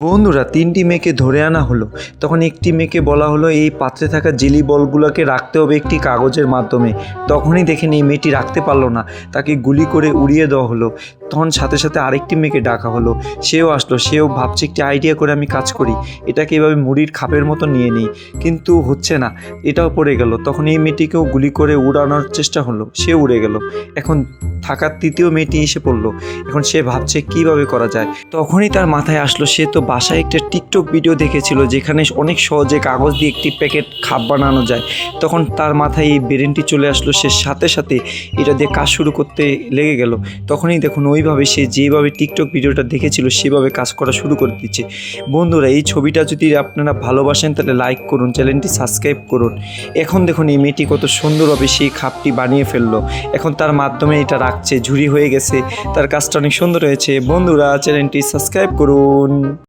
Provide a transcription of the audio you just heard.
বন্ধুরা, ৩টি মেয়েকে ধরে আনা হলো। তখন একটি মেয়েকে বলা হলো এই পাত্রে থাকা জেলি বলগুলোকে রাখতে হবে একটি কাগজের মাধ্যমে। তখনই দেখেন এই মেয়েটি রাখতে পারলো না, তাকে গুলি করে উড়িয়ে দেওয়া হলো। তখন সাথে সাথে আরেকটি মেয়েকে ডাকা হলো, সেও আসলো। সেও ভাবছে একটি আইডিয়া করে আমি কাজ করি, এটাকে এভাবে মুড়ির খাপের মতো নিয়ে নিই, কিন্তু হচ্ছে না, এটাও পড়ে গেল। তখন এই মেয়েটিকেও গুলি করে উড়ানোর চেষ্টা হলো, সে উড়ে গেল। এখন থাকার তৃতীয় মেয়েটি এসে পড়লো। এখন সে ভাবছে কিভাবে করা যায়। তখনই তার মাথায় আসলো সে তো বাসায় একটা টিকটক ভিডিও দেখেছিল যেখানে অনেক সহজে কাগজ দিয়ে একটি প্যাকেট খাপ বানানো যায়। তখন তার মাথায় এই ব্রেনটি চলে আসলো, সে সাথে সাথে এটা দিয়ে কাজ শুরু করতে লেগে গেল। তখনই দেখুন ওইভাবে সে যেভাবে টিকটক ভিডিওটা দেখেছিল সেভাবে কাজ করা শুরু করে দিচ্ছে। বন্ধুরা, এই ছবিটা যদি আপনারা ভালোবাসেন তাহলে লাইক করুন, চ্যানেলটি সাবস্ক্রাইব করুন। এখন দেখুন এই মেয়েটি কত সুন্দরভাবে সেই খাপটি বানিয়ে ফেললো। এখন তার মাধ্যমে এটা রাখছে, ঝুড়ি হয়ে গেছে, তার কাজটা অনেক সুন্দর হয়েছে। বন্ধুরা, চ্যানেলটি সাবস্ক্রাইব করুন।